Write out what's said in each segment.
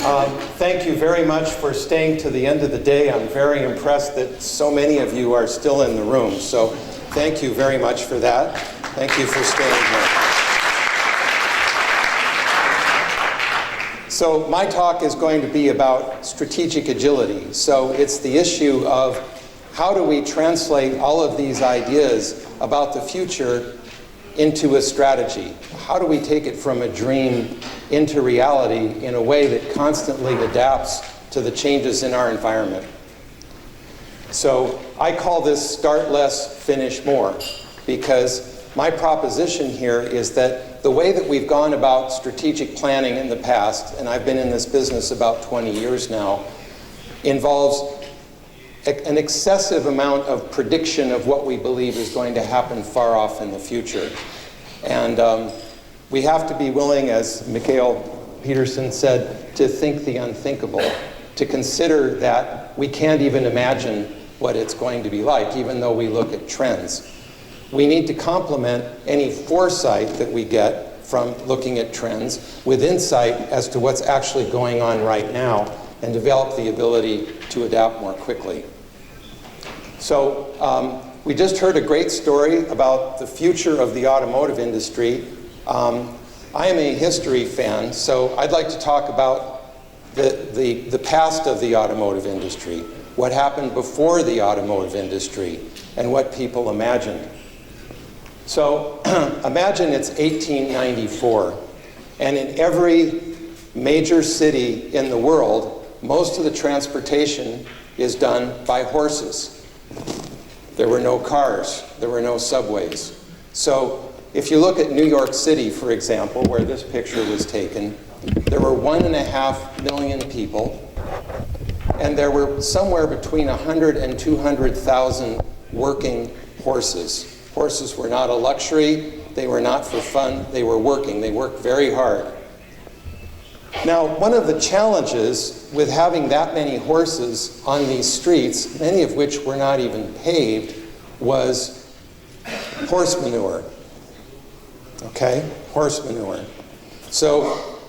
Thank you very much for staying to the end of the day. I'm very impressed that so many of you are still in the room. So thank you very much for that. Thank you for staying here. So my talk is going to be about strategic agility. So it's the issue of how do we translate all of these ideas about the future into a strategy? How do we take it from a dream into reality in a way that constantly adapts to the changes in our environment? So I call this start less, finish more, because my proposition here is that the way that we've gone about strategic planning in the past, and I've been in this business about 20 years now, involves an excessive amount of prediction of what we believe is going to happen far off in the future. And we have to be willing, as Mikhail Peterson said, to think the unthinkable, to consider that we can't even imagine what it's going to be like, even though we look at trends. We need to complement any foresight that we get from looking at trends with insight as to what's actually going on right now and develop the ability to adapt more quickly. So we just heard a great story about the future of the automotive industry. I am a history fan, so I'd like to talk about the past of the automotive industry, what happened before the automotive industry, and what people imagined. So imagine it's 1894, and in every major city in the world, most of the transportation is done by horses. There were no cars, there were no subways. So if you look at New York City, for example, where this picture was taken, there were 1.5 million people, and there were somewhere between 100 and 200,000 working horses. Horses were not a luxury, they were not for fun, they were working, they worked very hard. Now, one of the challenges with having that many horses on these streets, many of which were not even paved, was horse manure. Okay, horse manure. So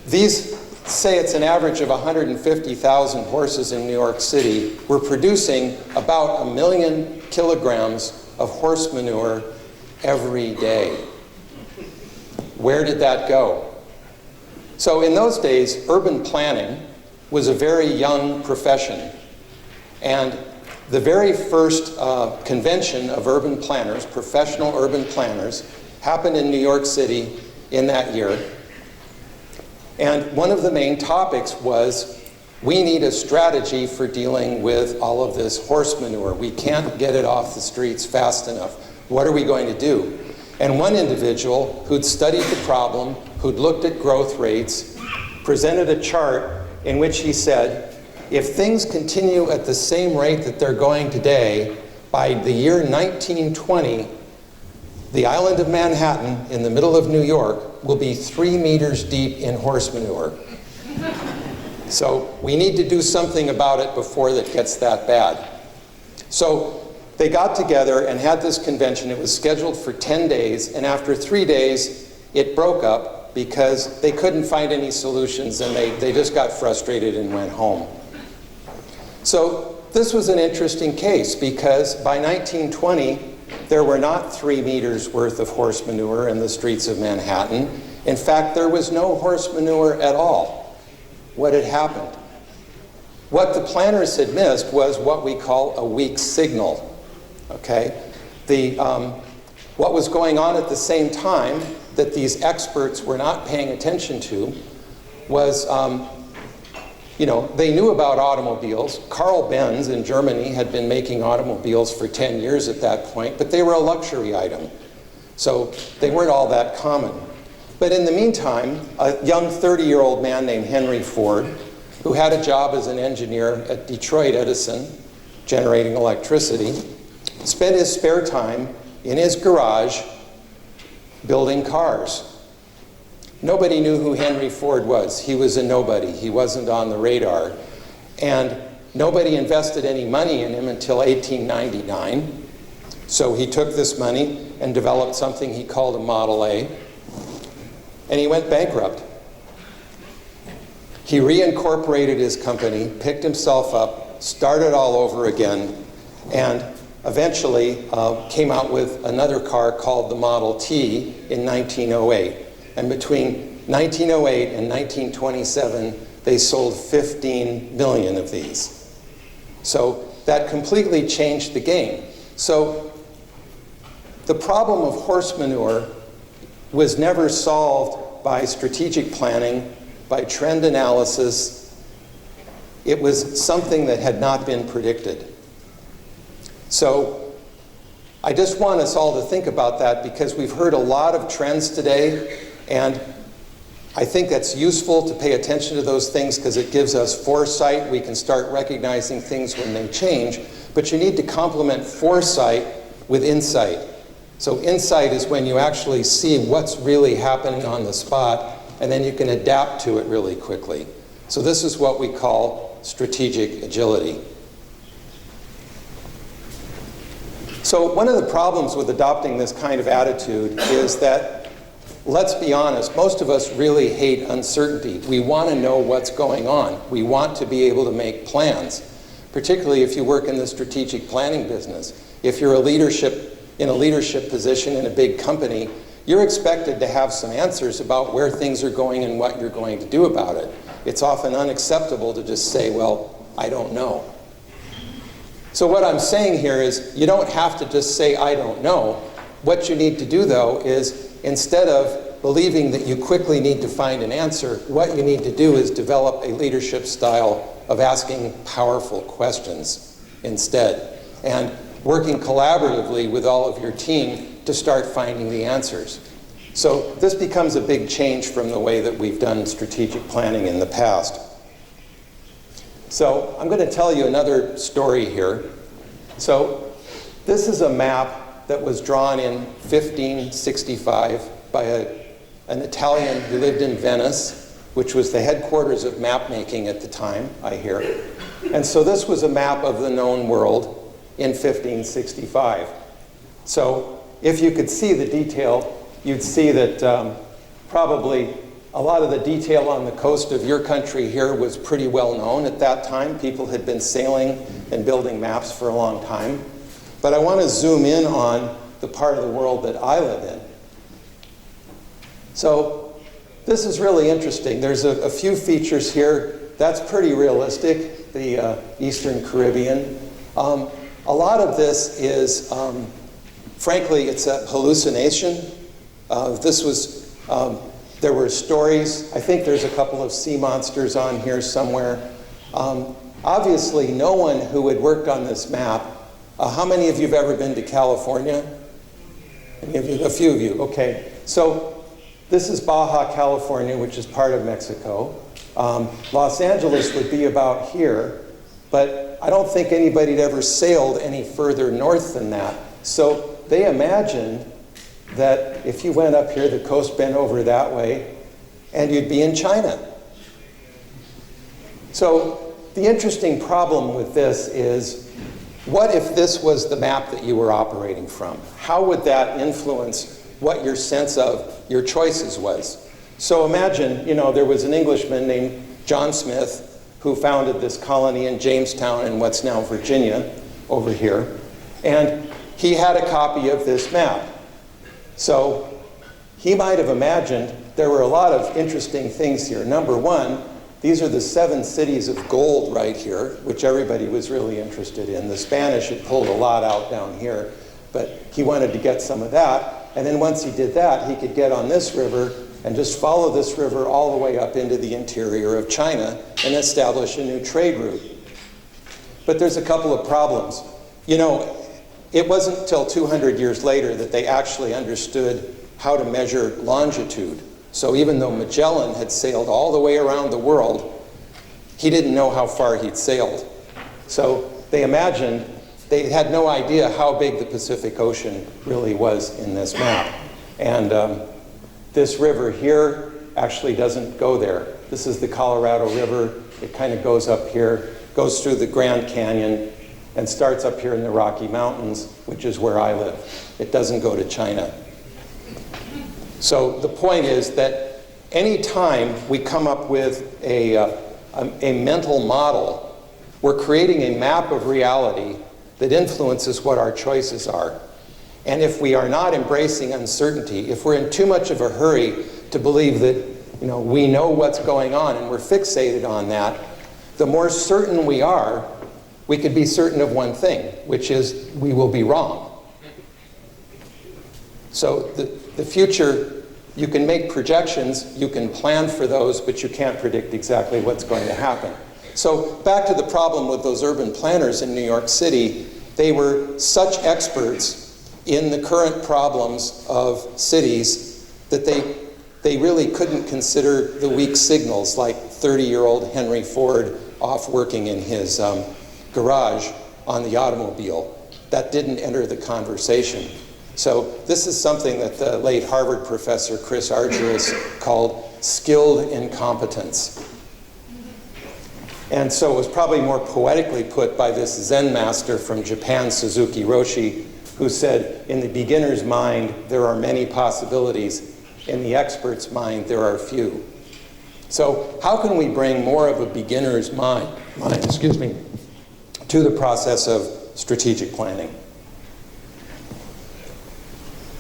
these, say it's an average of 150,000 horses in New York City, were producing about 1 million kilograms of horse manure every day. Where did that go? So in those days, urban planning was a very young profession. And the very first convention of urban planners, professional urban planners, happened in New York City in that year. And one of the main topics was, we need a strategy for dealing with all of this horse manure. We can't get it off the streets fast enough. What are we going to do? And one individual who'd studied the problem, who'd looked at growth rates, presented a chart in which he said, if things continue at the same rate that they're going today, by the year 1920, the island of Manhattan in the middle of New York will be 3 meters deep in horse manure. So we need to do something about it before it gets that bad. So they got together and had this convention. It was scheduled for 10 days, and after 3 days, it broke up because they couldn't find any solutions, and they just got frustrated and went home. So this was an interesting case, because by 1920, there were not 3 meters worth of horse manure in the streets of Manhattan. In fact, there was no horse manure at all. What had happened? What the planners had missed was what we call a weak signal. Okay? What was going on at the same time that these experts were not paying attention to was, they knew about automobiles. Carl Benz in Germany had been making automobiles for 10 years at that point, but they were a luxury item. So they weren't all that common. But in the meantime, a young 30-year-old man named Henry Ford, who had a job as an engineer at Detroit Edison, generating electricity, spent his spare time in his garage building cars. Nobody knew who Henry Ford was. He was a nobody. He wasn't on the radar. And nobody invested any money in him until 1899. So he took this money and developed something he called a Model A. And he went bankrupt. He reincorporated his company, picked himself up, started all over again, and eventually came out with another car called the Model T in 1908. And between 1908 and 1927, they sold 15 million of these. So that completely changed the game. So the problem of horse manure was never solved by strategic planning, by trend analysis. It was something that had not been predicted. So I just want us all to think about that, because we've heard a lot of trends today, and I think that's useful to pay attention to those things because it gives us foresight. We can start recognizing things when they change, but you need to complement foresight with insight. So insight is when you actually see what's really happening on the spot, and then you can adapt to it really quickly. So this is what we call strategic agility. So one of the problems with adopting this kind of attitude is that, let's be honest, most of us really hate uncertainty. We want to know what's going on. We want to be able to make plans, particularly if you work in the strategic planning business. If you're in a leadership position in a big company, you're expected to have some answers about where things are going and what you're going to do about it. It's often unacceptable to just say, well, I don't know. So what I'm saying here is you don't have to just say, I don't know. What you need to do, though, is instead of believing that you quickly need to find an answer, what you need to do is develop a leadership style of asking powerful questions instead, and working collaboratively with all of your team to start finding the answers. So this becomes a big change from the way that we've done strategic planning in the past. So I'm going to tell you another story here. So this is a map that was drawn in 1565 by an Italian who lived in Venice, which was the headquarters of map making at the time, I hear. And so this was a map of the known world in 1565. So if you could see the detail, you'd see that probably a lot of the detail on the coast of your country here was pretty well known at that time. People had been sailing and building maps for a long time. But I want to zoom in on the part of the world that I live in. So this is really interesting. There's a few features here. That's pretty realistic, the Eastern Caribbean. A lot of this is, frankly, it's a hallucination. There were stories. I think there's a couple of sea monsters on here somewhere. Obviously, no one who had worked on this map. How many of you have ever been to California? Any of you? A few of you. Okay. So this is Baja California, which is part of Mexico. Los Angeles would be about here, but I don't think anybody had ever sailed any further north than that. So they imagined that if you went up here, the coast bent over that way, and you'd be in China. So the interesting problem with this is, what if this was the map that you were operating from? How would that influence what your sense of your choices was? So imagine, there was an Englishman named John Smith who founded this colony in Jamestown in what's now Virginia, over here, and he had a copy of this map. So he might have imagined there were a lot of interesting things here. Number one, these are the 7 cities of gold right here, which everybody was really interested in. The Spanish had pulled a lot out down here, but he wanted to get some of that. And then once he did that, he could get on this river and just follow this river all the way up into the interior of China and establish a new trade route. But there's a couple of problems. It wasn't until 200 years later that they actually understood how to measure longitude. So even though Magellan had sailed all the way around the world, he didn't know how far he'd sailed. So they had no idea how big the Pacific Ocean really was in this map. And this river here actually doesn't go there. This is the Colorado River. It kind of goes up here, goes through the Grand Canyon, and starts up here in the Rocky Mountains, which is where I live. It doesn't go to China. So the point is that anytime we come up with a mental model, we're creating a map of reality that influences what our choices are. And if we are not embracing uncertainty, if we're in too much of a hurry to believe that we know what's going on and we're fixated on that, the more certain we are, we could be certain of one thing, which is we will be wrong. So the future, you can make projections, you can plan for those, but you can't predict exactly what's going to happen. So back to the problem with those urban planners in New York City, they were such experts in the current problems of cities that they really couldn't consider the weak signals, like 30-year-old Henry Ford off working in his garage on the automobile. That didn't enter the conversation. So this is something that the late Harvard professor Chris Argyris called skilled incompetence. And so it was probably more poetically put by this Zen master from Japan, Suzuki Roshi, who said, in the beginner's mind, there are many possibilities. In the expert's mind, there are few. So how can we bring more of a beginner's mind to the process of strategic planning?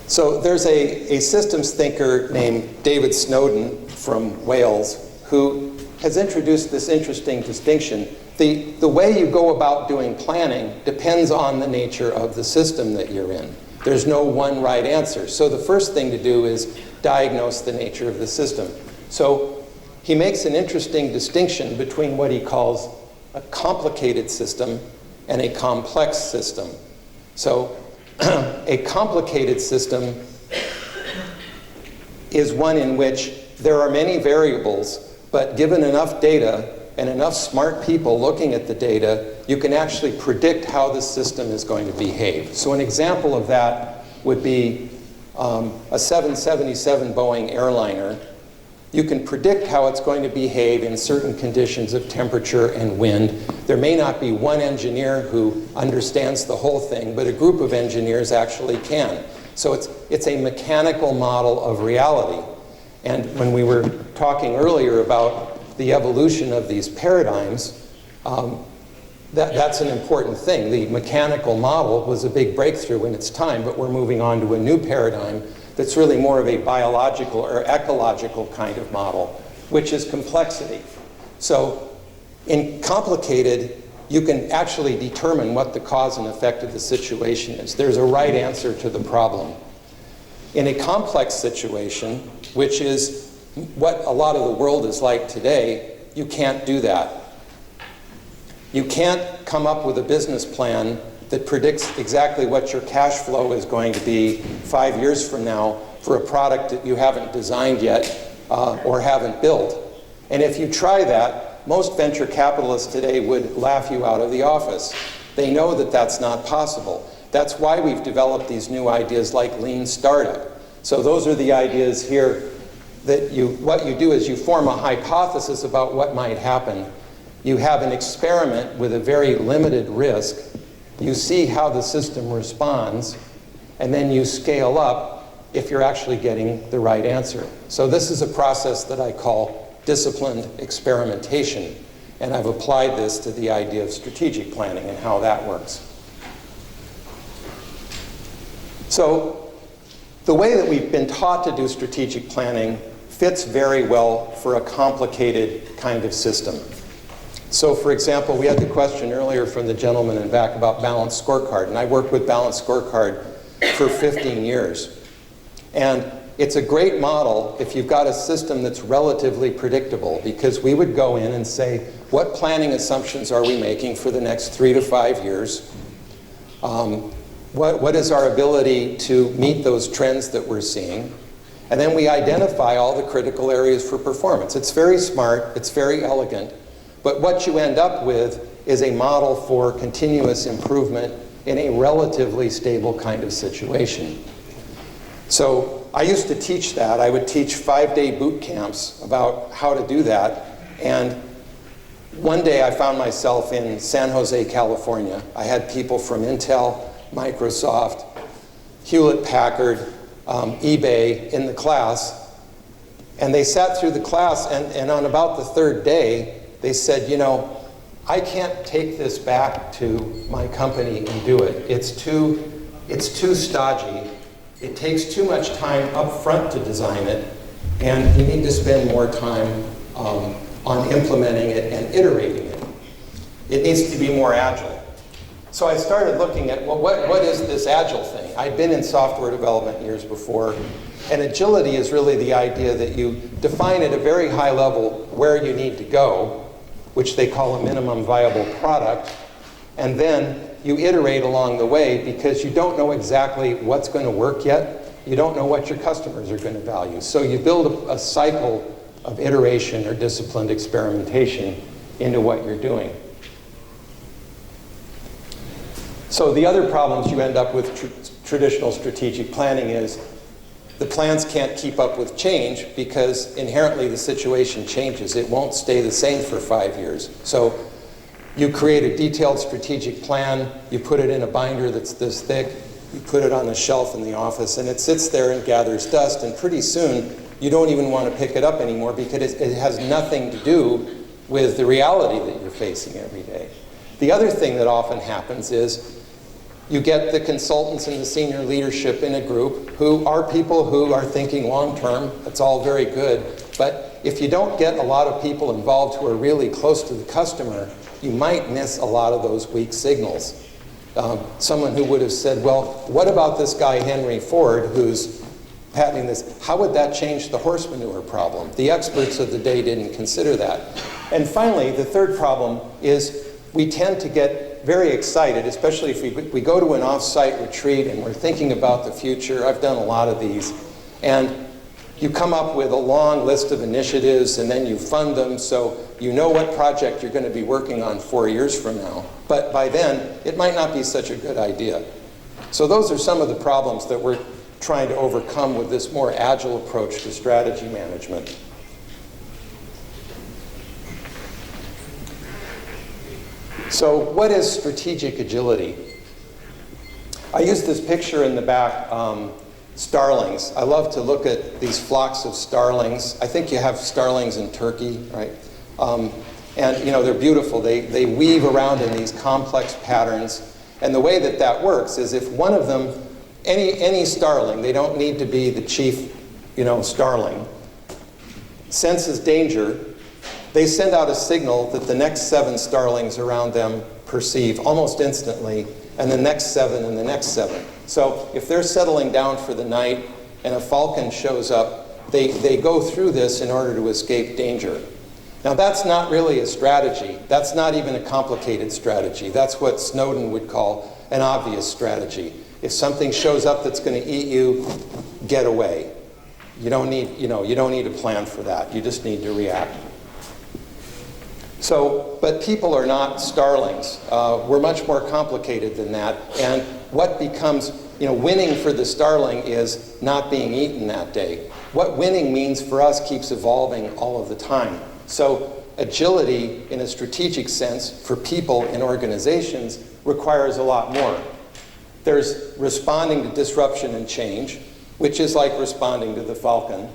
So there's a systems thinker named David Snowden from Wales who has introduced this interesting distinction. The way you go about doing planning depends on the nature of the system that you're in. There's no one right answer. So the first thing to do is diagnose the nature of the system. So he makes an interesting distinction between what he calls a complicated system and a complex system. So a complicated system is one in which there are many variables, but given enough data and enough smart people looking at the data, you can actually predict how the system is going to behave. So an example of that would be a 777 Boeing airliner. You can predict how it's going to behave in certain conditions of temperature and wind. There may not be one engineer who understands the whole thing, but a group of engineers actually can. So it's a mechanical model of reality. And when we were talking earlier about the evolution of these paradigms, that's an important thing. The mechanical model was a big breakthrough in its time, but we're moving on to a new paradigm that's really more of a biological or ecological kind of model, which is complexity. So in complicated, you can actually determine what the cause and effect of the situation is. There's a right answer to the problem. In a complex situation, which is what a lot of the world is like today, you can't do that. You can't come up with a business plan that predicts exactly what your cash flow is going to be 5 years from now for a product that you haven't designed yet or haven't built. And if you try that, most venture capitalists today would laugh you out of the office. They know that that's not possible. That's why we've developed these new ideas like lean startup. So those are the ideas here that what you do is you form a hypothesis about what might happen. You have an experiment with a very limited risk. You see how the system responds, and then you scale up if you're actually getting the right answer. So this is a process that I call disciplined experimentation, and I've applied this to the idea of strategic planning and how that works. So the way that we've been taught to do strategic planning fits very well for a complicated kind of system. So for example, we had the question earlier from the gentleman in back about balanced scorecard, and I worked with balanced scorecard for 15 years. And it's a great model if you've got a system that's relatively predictable, because we would go in and say, what planning assumptions are we making for the next 3 to 5 years? What is our ability to meet those trends that we're seeing? And then we identify all the critical areas for performance. It's very smart, it's very elegant, but what you end up with is a model for continuous improvement in a relatively stable kind of situation. So I used to teach that. I would teach 5-day boot camps about how to do that. And one day I found myself in San Jose, California. I had people from Intel, Microsoft, Hewlett-Packard, eBay in the class. And they sat through the class, and on about the third day, they said, you know, I can't take this back to my company and do it. It's too stodgy. It takes too much time up front to design it, and you need to spend more time on implementing it and iterating it. It needs to be more agile. So I started looking at, well, what is this agile thing? I'd been in software development years before, and agility is really the idea that you define at a very high level where you need to go, which they call a minimum viable product, and then you iterate along the way because you don't know exactly what's going to work yet. You don't know what your customers are going to value. So you build a cycle of iteration or disciplined experimentation into what you're doing. So the other problems you end up with traditional strategic planning is the plans can't keep up with change because inherently the situation changes. It won't stay the same for 5 years. So you create a detailed strategic plan, you put it in a binder that's this thick, you put it on the shelf in the office, and it sits there and gathers dust, and pretty soon you don't even want to pick it up anymore because it has nothing to do with the reality that you're facing every day. The other thing that often happens is you get the consultants and the senior leadership in a group who are people who are thinking long-term. That's all very good. But if you don't get a lot of people involved who are really close to the customer, you might miss a lot of those weak signals. Someone who would have said, well, what about this guy Henry Ford who's patenting this? How would that change the horse manure problem? The experts of the day didn't consider that. And finally, the third problem is we tend to get very excited, especially if we go to an off-site retreat and we're thinking about the future. I've done a lot of these. And you come up with a long list of initiatives and then you fund them so you know what project you're going to be working on 4 years from now. But by then, it might not be such a good idea. So those are some of the problems that we're trying to overcome with this more agile approach to strategy management. So what is strategic agility? I use this picture in the back, starlings. I love to look at these flocks of starlings. I think you have starlings in Turkey, right? And you know, they're beautiful. They weave around in these complex patterns. And the way that that works is if one of them, any starling, they don't need to be the chief, starling, senses danger, they send out a signal that the next 7 starlings around them perceive almost instantly, and the next 7 and the next 7. So if they're settling down for the night and a falcon shows up, they go through this in order to escape danger. Now that's not really a strategy. That's not even a complicated strategy. That's what Snowden would call an obvious strategy. If something shows up that's going to eat you, get away. You don't need a plan for that. You just need to react. So, but people are not starlings. We're much more complicated than that. And what becomes, winning for the starling is not being eaten that day. What winning means for us keeps evolving all of the time. So agility in a strategic sense for people in organizations requires a lot more. There's responding to disruption and change, which is like responding to the falcon.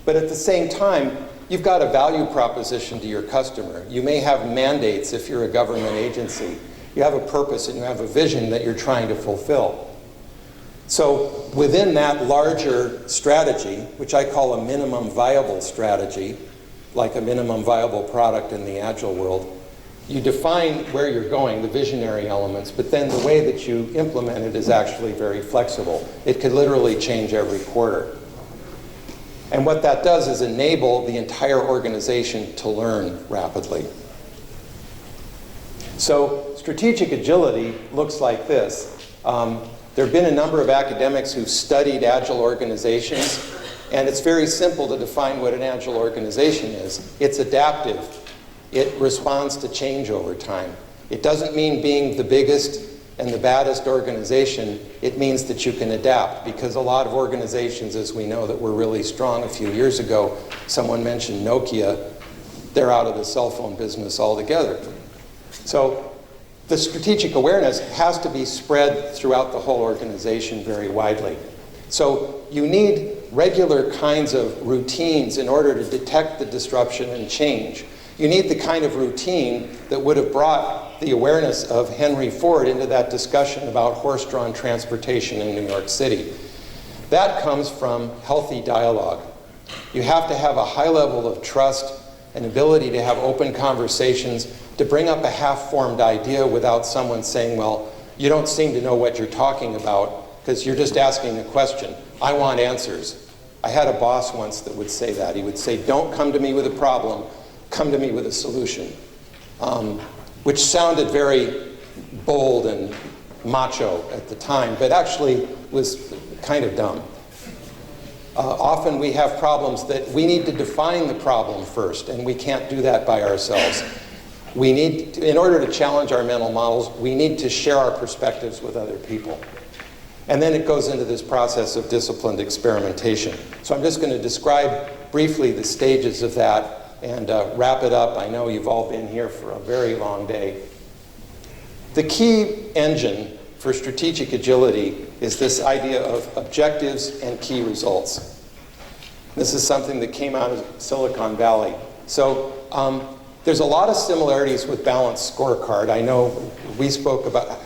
But at the same time, you've got a value proposition to your customer. You may have mandates if you're a government agency. You have a purpose and you have a vision that you're trying to fulfill. So within that larger strategy, which I call a minimum viable strategy, like a minimum viable product in the Agile world, you define where you're going, the visionary elements, but then the way that you implement it is actually very flexible. It could literally change every quarter. And what that does is enable the entire organization to learn rapidly. So strategic agility looks like this. There have been a number of academics who've studied Agile organizations, and it's very simple to define what an Agile organization is. It's adaptive. It responds to change over time. It doesn't mean being the biggest and the baddest organization. It means that you can adapt, because a lot of organizations, as we know, that were really strong a few years ago, someone mentioned Nokia, they're out of the cell phone business altogether. So the strategic awareness has to be spread throughout the whole organization very widely. So you need regular kinds of routines in order to detect the disruption and change. You need the kind of routine that would have brought the awareness of Henry Ford into that discussion about horse-drawn transportation in New York City. That comes from healthy dialogue. You have to have a high level of trust and ability to have open conversations, to bring up a half-formed idea without someone saying, well, you don't seem to know what you're talking about because you're just asking a question. I want answers. I had a boss once that would say that. He would say, don't come to me with a problem, come to me with a solution, which sounded very bold and macho at the time, but actually was kind of dumb. Often we have problems that we need to define the problem first, and we can't do that by ourselves. We need, in order to challenge our mental models, we need to share our perspectives with other people. And then it goes into this process of disciplined experimentation. So I'm just going to describe briefly the stages of that and wrap it up. I know you've all been here for a very long day. The key engine for strategic agility is this idea of objectives and key results. This is something that came out of Silicon Valley. So there's a lot of similarities with Balanced Scorecard. I know we spoke about,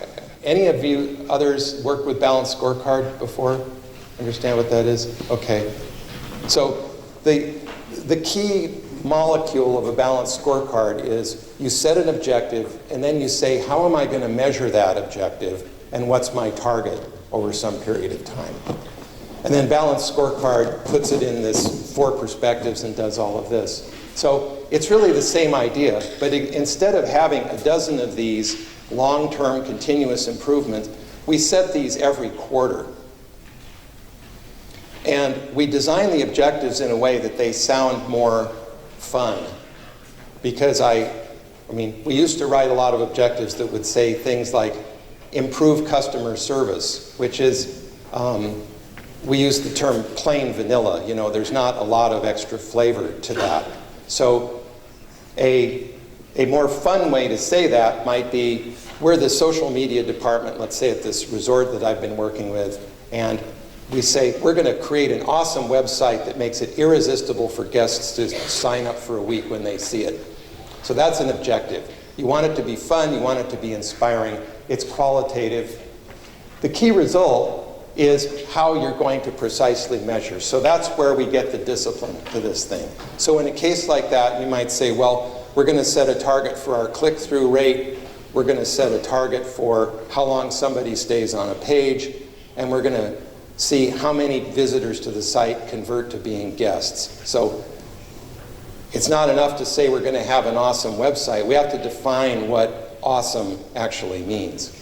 any of you others worked with Balanced Scorecard before? Understand what that is? Okay. So the key molecule of a balanced scorecard is you set an objective and then you say, how am I going to measure that objective and what's my target over some period of time? And then balanced scorecard puts it in this 4 perspectives and does all of this. So it's really the same idea, but instead of having a dozen of these long-term continuous improvements, we set these every quarter. And we design the objectives in a way that they sound more fun. Because we used to write a lot of objectives that would say things like improve customer service, which is, we use the term plain vanilla. You know, there's not a lot of extra flavor to that. So a more fun way to say that might be, we're the social media department, let's say at this resort that I've been working with, and we say, we're going to create an awesome website that makes it irresistible for guests to sign up for a week when they see it. So that's an objective. You want it to be fun, you want it to be inspiring, it's qualitative. The key result is how you're going to precisely measure. So that's where we get the discipline to this thing. So in a case like that, you might say, well, we're going to set a target for our click-through rate, we're going to set a target for how long somebody stays on a page, and we're going to see how many visitors to the site convert to being guests. So it's not enough to say we're going to have an awesome website. We have to define what awesome actually means.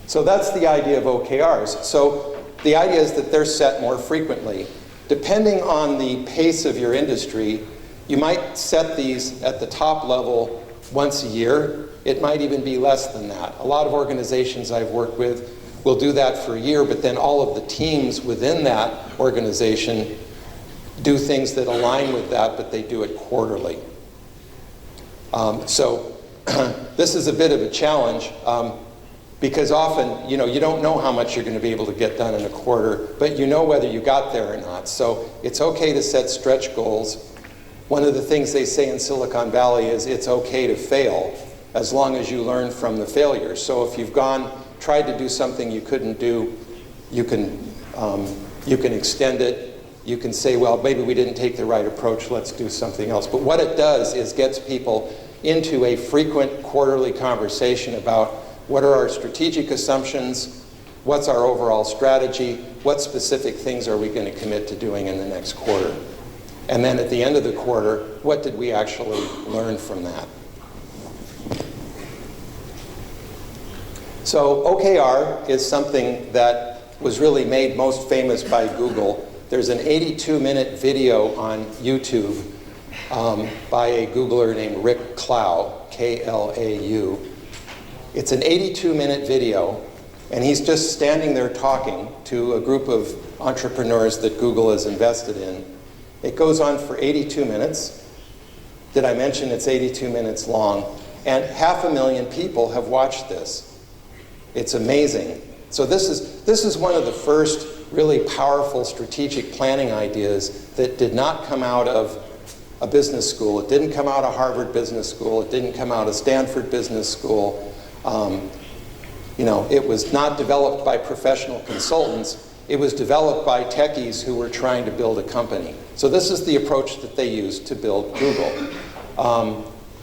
So that's the idea of OKRs. So the idea is that they're set more frequently. Depending on the pace of your industry, you might set these at the top level once a year. It might even be less than that. A lot of organizations I've worked with will do that for a year, but then all of the teams within that organization do things that align with that, but they do it quarterly. So this is a bit of a challenge because often, you don't know how much you're going to be able to get done in a quarter, but you know whether you got there or not. So it's okay to set stretch goals. One of the things they say in Silicon Valley is it's okay to fail as long as you learn from the failures. So if you've tried to do something you couldn't do, you can extend it. You can say, well, maybe we didn't take the right approach, let's do something else. But what it does is gets people into a frequent quarterly conversation about what are our strategic assumptions, what's our overall strategy, what specific things are we going to commit to doing in the next quarter. And then at the end of the quarter, what did we actually learn from that? So OKR is something that was really made most famous by Google. There's an 82-minute video on YouTube by a Googler named Rick Klau, K-L-A-U. It's an 82-minute video, and he's just standing there talking to a group of entrepreneurs that Google is invested in. It goes on for 82 minutes. Did I mention it's 82 minutes long? And 500,000 people have watched this. It's amazing. So this is one of the first really powerful strategic planning ideas that did not come out of a business school. It didn't come out of Harvard Business School. It didn't come out of Stanford Business School. It was not developed by professional consultants. It was developed by techies who were trying to build a company. So this is the approach that they used to build Google.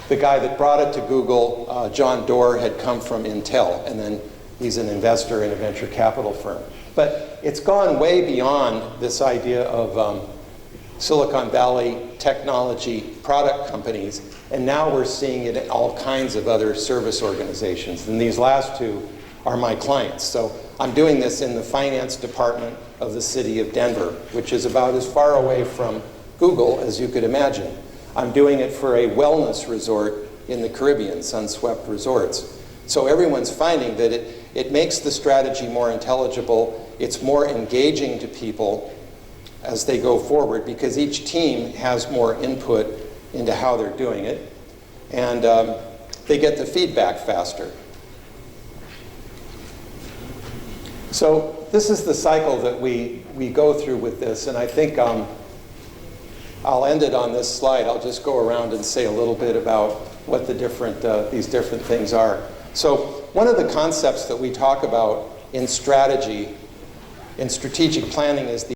The guy that brought it to Google, John Doerr, had come from Intel, and then he's an investor in a venture capital firm. But it's gone way beyond this idea of Silicon Valley technology product companies, and now we're seeing it in all kinds of other service organizations. And these last two are my clients. So I'm doing this in the finance department of the city of Denver, which is about as far away from Google as you could imagine. I'm doing it for a wellness resort in the Caribbean, Sunswept Resorts. So everyone's finding that it makes the strategy more intelligible, it's more engaging to people as they go forward, because each team has more input into how they're doing it, and they get the feedback faster. So this is the cycle that we go through with this, and I think I'll end it on this slide. I'll just go around and say a little bit about what the these different things are. So one of the concepts that we talk about in strategy, in strategic planning, is the